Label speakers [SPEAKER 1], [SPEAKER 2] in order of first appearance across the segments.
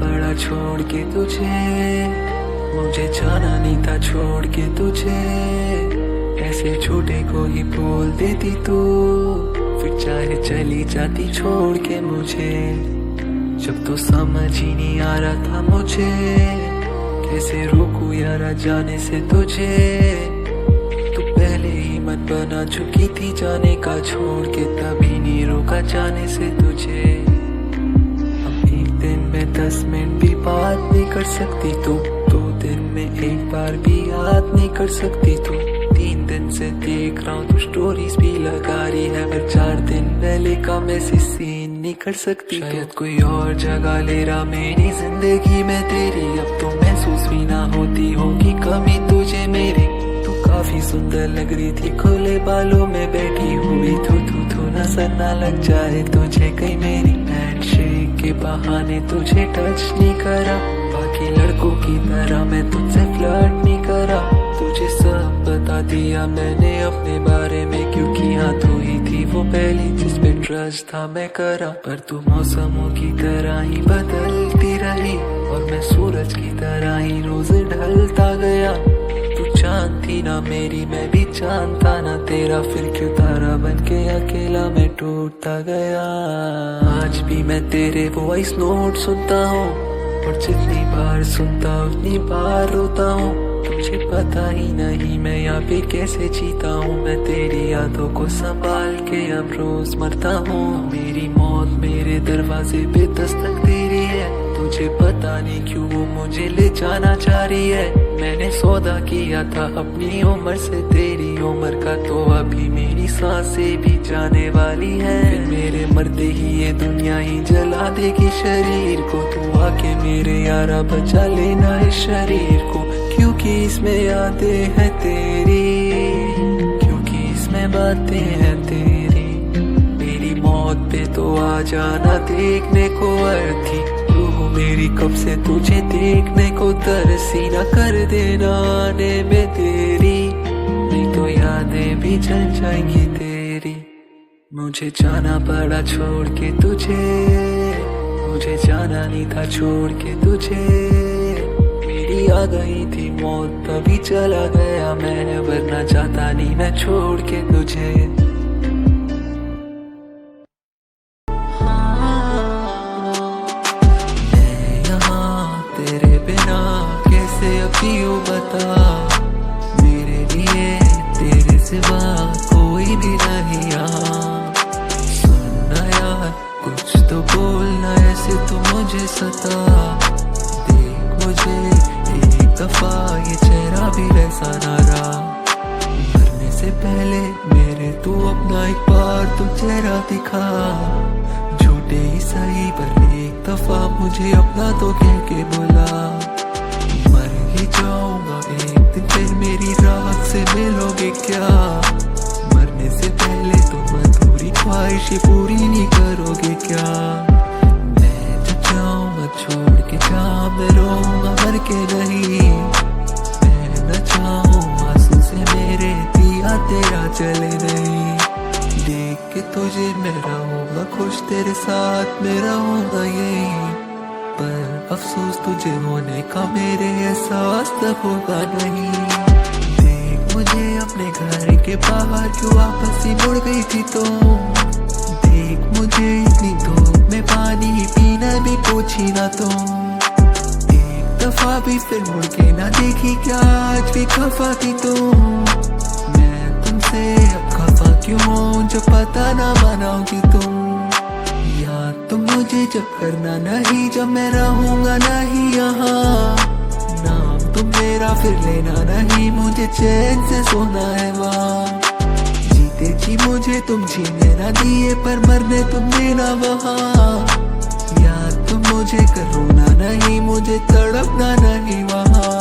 [SPEAKER 1] पड़ा छोड़ के तुझे, मुझे जाना नहीं था छोड़ के तुझे। ऐसे छोटे को ही बोल देती तू, फिर चाहे चली जाती छोड़ के मुझे। जब तो समझ ही नहीं आ रहा था मुझे, कैसे रोकूं यारा जाने से तुझे। तू पहले ही मन बना चुकी थी जाने का छोड़ के, तभी नहीं रोका जाने से तुझे। अब एक दिन में 10 मिनट भी बात नहीं कर सकती तू, 2 दिन में एक बार भी याद नहीं कर सकती तू। 3 दिन से देख रहा हूँ तू स्टोरीज भी लगा रही है, पर 4 दिन पहले का मैसेज सीन नहीं कर सकती। शायद कोई और जगह ले रहा मेरी जिंदगी में तेरी, अब तो महसूस भी ना होती होगी कमी तुझे मेरी। तू काफी सुंदर लग रही थी खुले बालों में बैठी हुई, तू नजर ना लग जाए तुझे कहीं मेरी। हैंडशेक के बहाने तुझे टच नहीं करा, बाकी लड़कों की तरह मैं तुझसे फ्लर्ट नहीं करा। तुझे सब बता दिया मैंने अपने बारे में, क्योंकि हाँ तू ही थी वो पहली जिस पे ट्रस्ट था मैं करा। पर तू मौसमों की तरह ही बदलती रही, और मैं सूरज की तरह ही रोज ढलता गया। तू चांद थी ना मेरी, मैं भी चांद था ना तेरा, फिर क्यों तारा बन के अकेला मैं टूटता गया। आज भी मैं तेरे वॉइस नोट सुनता हूँ, और जितनी बार सुनता उतनी बार रोता हूँ। तुझे पता ही नहीं मैं यहाँ पे कैसे जीता हूँ, मैं तेरी यादों को संभाल के अब रोज मरता हूँ। मेरी मौत मेरे दरवाजे पे दस्तक दे रही है, तुझे पता नहीं क्यों वो मुझे ले जाना चाह रही है। मैंने सौदा किया था अपनी उम्र से, तेरी उम्र का तो अभी मेरी सांसें भी जाने वाली है। फिर मेरे मरते ही ये दुनिया ही जला देगी शरीर को, तू आके मेरे यारा बचा लेना इस शरीर को। क्योंकि इसमें यादें हैं तेरी, क्योंकि इसमें बातें हैं तेरी। मेरी मौत पे तो आ जाना देखने को अर्थी, रूह मेरी कब से तुझे देखने को तरसी। ना कर देना आने में देरी, नहीं तो यादें भी जल जाएंगी तेरी। मुझे जाना पड़ा छोड़ के तुझे, मुझे जाना नहीं था छोड़ के तुझे। मेरी आ गई थी मौत तभी चला गया मैं, वरना चाहता नहीं मैं छोड़ के तुझे। मैं यहाँ तेरे बिना कैसे अभी बता, मेरे लिए तेरे सिवा कोई भी नहीं यहाँ। सुनना यार कुछ तो बोलना, ऐसे तो मुझे सता। देख मुझे एक दफा ये चेहरा भी वैसा ना रहा, मरने से पहले मेरे तू अपना एक बार तो चेहरा दिखा। झूठे ही सही पर एक दफा मुझे अपना तो कह के बुला। मर ही जाऊंगा एक दिन फिर मेरी रात से मिलोगे क्या, मरने से पहले तुम अधूरी ख्वाहिशें पूरी नहीं करोगे क्या। मैं जब जाऊंगा छोड़ के जा, मैं रोऊंगा मर के नहीं। मैं न चाहूं आंसू से मेरे दिया तेरा चले नहीं। देख के तुझे मैं रहूंगा खुश, तेरे साथ मैं रहूंगा यही। पर अफसोस तुझे होने का मेरे एहसास तब होगा नहीं। देख मुझे अपने घर के बाहर क्यों वापस ही मुड़ गई थी तुम। देख मुझे इतनी धूप में पानी पीना भी पूछी ना तुम। एक दफा भी फिर मुड़ के ना देखी क्या, आज भी खफा थी तुम। मैं तुमसे अब खफा क्यों हूँ जो पता ना मानोगी तुम। याद तुम मुझे जब करना नहीं, जब मैं रहूंगा नहीं यहाँ। नाम तुम मेरा फिर लेना नहीं, मुझे चैन से सोना है वहाँ। जीते जी मुझे तुम जीने ना दिए, पर मरने तुम देना वहाँ। याद तुम मुझे कर रोना नहीं, मुझे तड़पना नहीं वहाँ।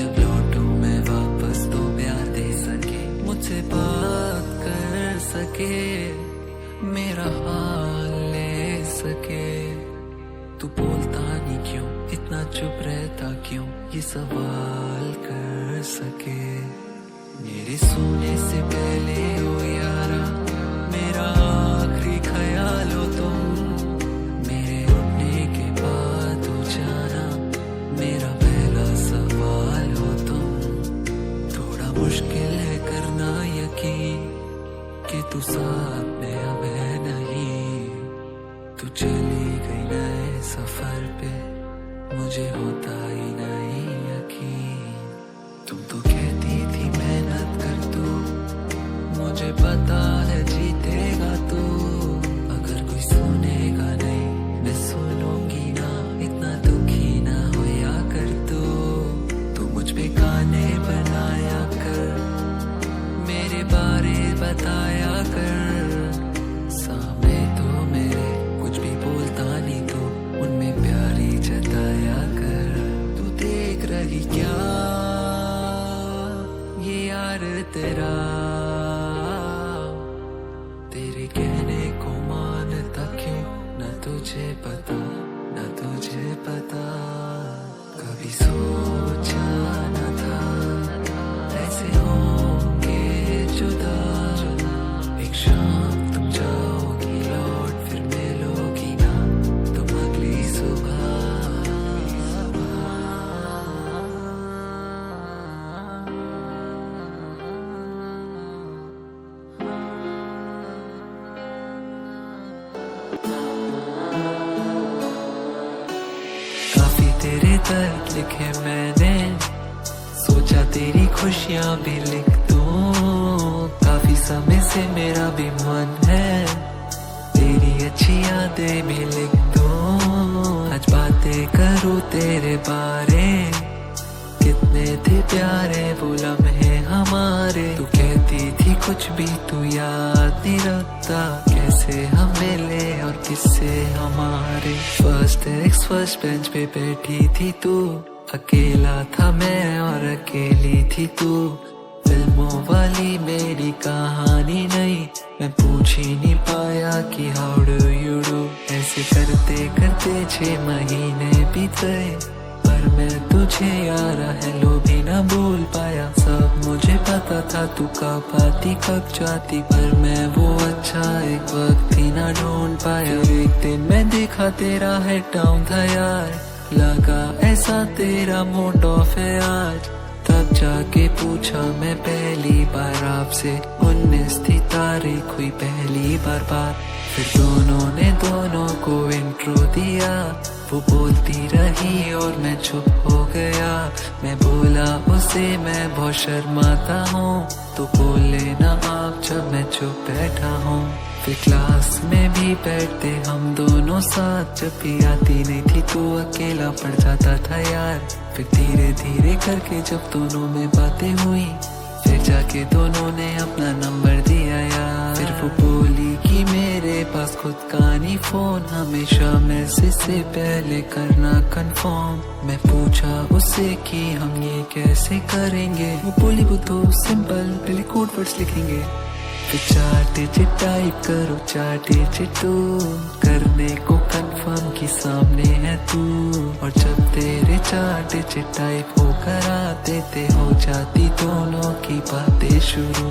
[SPEAKER 1] जब लौटूं मैं वापस तो प्यार दे सके, मुझसे बात कर सके, मेरा हाल ले सके। तू बोलता नहीं क्यों, इतना चुप रहता क्यों, ये सवाल कर सके। मेरे सोने से पहले हो यारा, मेरा आखिरी ख्याल हो तुम, मेरे उठने के बाद हो जाना, मेरा पहला सवाल हो तुम। थोड़ा मुश्किल है करना यकीन कि तू साथ में अब है नहीं। तू चली गई नए सफर पे, मुझे होता ही नहीं यकीन। तुम तो कहती थी मेहनत कर तू, मुझे पता है जीतेगा तू। अगर कोई सुनेगा नहीं, मैं सुनूंगी ना, इतना दुखी ना होया कर तू मुझ पे गाने बनाया कर, मेरे बारे बताया कर। सामने तो मेरे कुछ भी बोलता नहीं, तो उनमें प्यारी जताया कर। तू देख रही क्या ये यार तेरा, तेरे कहने को मानता क्यों, न तुझे पता, न तुझे पता। कभी सोचा न था ऐसे होंगे जुदा, एक शाम तुम जाओगी लौट, फिर मिलोगी ना तुम अगली सुबह। काफी तेरे दर्द लिखे मैंने, सोचा तेरी खुशियां भी लिख दूं। काफी समय से मेरा भी मन है, तेरी अच्छी यादें भी लिख दूं। आज बातें करूं तेरे बारे, कितने थे प्यारे वो लम्हे हमारे। तू कहती थी कुछ भी तू याद नहीं रखता, कैसे हम मिले और किससे हमारे। फर्स्ट एक्स फर्स्ट बेंच पे बैठी थी तू, अकेला था मैं और अकेली थी तू। फिल्मों वाली मेरी कहानी नहीं, मैं पूछ ही नहीं पाया कि हाउ डू यू डू। ऐसे करते करते 6 महीने बीत गए, पर मैं तुझे यारा हेलो भी ना बोल पाया। सब मुझे पता था तू कब आती कब जाती, पर मैं वो अच्छा एक वक्त ही ना ढूंढ पाया। एक दिन मैं देखा तेरा हेड डाउन था यार, लगा ऐसा तेरा मूड ऑफ है आज। तब जाके पूछा मैं पहली बार आपसे, 19 थी तारीख हुई पहली बार बात। फिर दोनों ने दोनों को इंट्रो दिया, वो बोलती रही और मैं चुप हो गया। मैं बोला उसे मैं बहुत शर्माता हूँ, तो बोले ना आप जब मैं चुप बैठा हूँ। फिर क्लास में भी बैठते हम दोनों साथ, जब भी आती नहीं थी तो अकेला पड़ जाता था यार। फिर धीरे धीरे करके जब दोनों में बातें हुई, फिर जाके दोनों ने अपना नंबर दिया यार। फिर वो बोली कि मेरे पास खुद का नहीं फोन, हमेशा मैसेज से पहले करना कंफर्म। मैं पूछा उससे कि हम ये कैसे करेंगे, वो बोली वो तो सिंपल पहले कोड वर्ड्स लिखेंगे। फिर 4 डिजिट टाइप करो 4 डिजिट तू, करने को कंफर्म कि सामने है तू। और जब तेरे 4 डिजिट टाइप होकर आते थे, हो जाती दोनों की बातें शुरू।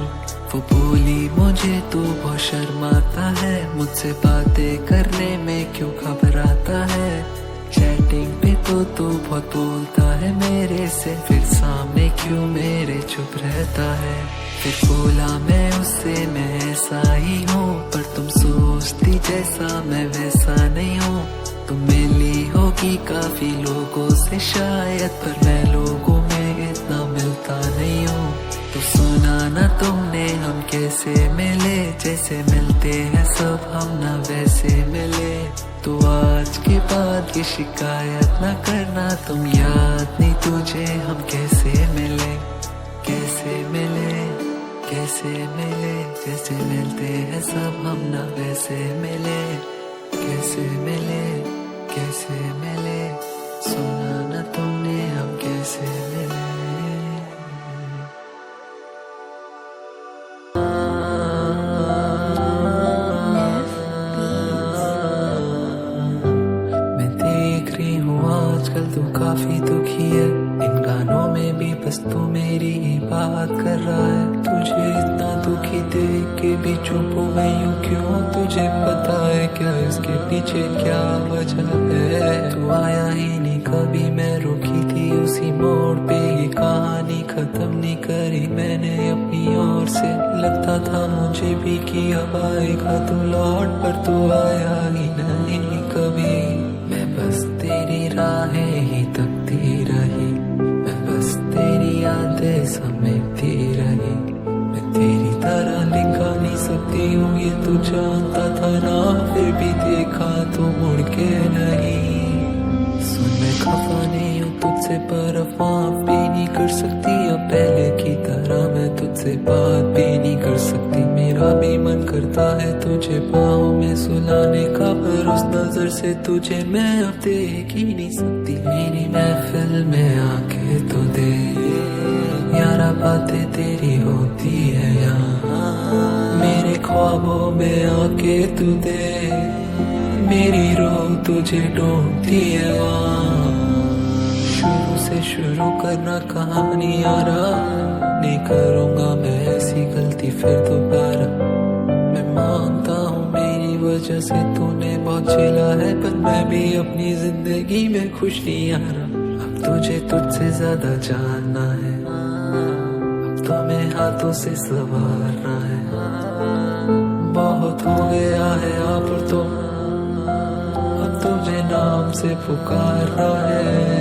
[SPEAKER 1] वो बोली मुझे तू बहुत शर्माता है, मुझसे बातें करने में क्यों घबराता है। चैटिंग पे तो तू बहुत बोलता है मेरे से, फिर सामने क्यों मेरे चुप रहता है। फिर बोला मैं उससे मैं ऐसा ही हूँ, पर तुम सोचती जैसा मैं वैसा नहीं हूँ। तुम मिली होगी काफी लोगों से शायद, पर मैं लोगों में इतना मिलता नहीं हूँ। तो सुना ना तुमने हम कैसे मिले, जैसे मिलते हैं सब हम ना वैसे मिले। तो आज के बाद ये शिकायत ना करना तुम, याद नहीं तुझे हम कैसे मिले, कैसे मिले, कैसे मिले। जैसे मिलते हैं सब हम ना वैसे मिले, कैसे मिले, कैसे मिले। सुना ना तुमने हम कैसे मिले। बस तू मेरी ही बात कर रहा है। तुझे इतना दुखी देख के भी चुप हूँ मैं यूं क्यों? तुझे पता है क्या इसके पीछे क्या वजह है? तू आया ही नहीं कभी, मैं रुकी थी उसी मोड़ पे। ये कहानी खत्म नहीं करी मैंने अपनी ओर से। लगता था मुझे भी कि अब आएगा तू लौट, पर तू आया ही नहीं कभी। मैं बस तेरी राहें ही तकती रही, मैं बस तेरी यादें समेटती रही। मैं तेरी तरह लिखा नहीं सकती हूँ ये तू जानता था ना, फिर भी देखा तो मुड़ के नहीं। सुन मैं खफा नहीं हूँ तुझसे, पर माफ भी नहीं कर सकती अब पहले की तरह। मैं तुझसे बात भी नहीं कर सकती, मेरा भी मन करता है तुझे बाहों में सुलाने का, पर उस नजर से तुझे मैं अब देख ही नहीं सकती। मेरी महफिल में आके तो दे यारा, बातें तेरी होती है यहाँ। मेरे ख्वाबों में आके तू दे, मेरी रूह तुझे ढूंढती है वहाँ। शुरू से शुरू करना कहानी यारा, नहीं करूँगा मैं ऐसी गलती फिर दोबारा। मैं मानता हूँ मेरी वजह से तूने बहुत झेला है, पर मैं भी अपनी जिंदगी में खुश नहीं यारा। अब तुझे तुझसे ज्यादा जानना है, अब तुम्हें हाथों से संवारना है। बहुत हो गया है आप तो, अब तुझे नाम से पुकारना है।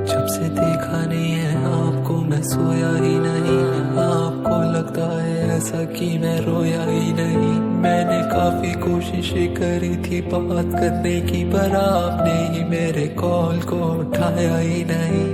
[SPEAKER 1] जब से देखा नहीं है आपको मैं सोया ही नहीं, आपको लगता है ऐसा कि मैं रोया ही नहीं। मैंने काफी कोशिशें करी थी बात करने की, पर आपने ही मेरे कॉल को उठाया ही नहीं।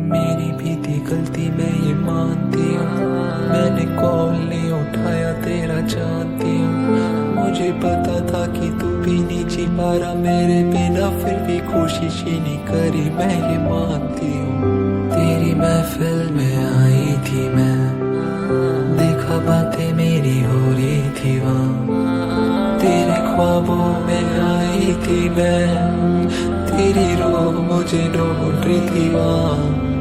[SPEAKER 1] मेरी भी थी गलती मैं ये मानती हूँ, मैंने कॉल नहीं उठाया तेरा जानती हूँ। मुझे पता था कि तू भी नहीं जी पा रहा मेरे बिना, फिर भी कोशिश ही नहीं करी मैं ये मानती हूँ। तेरी महफिल में आई थी मैं, देखा बातें मेरी हो रही थी वहाँ। तेरे ख्वाबों में आई थी मैं, तेरी रूह मुझे ढूंढ रही थी वहाँ।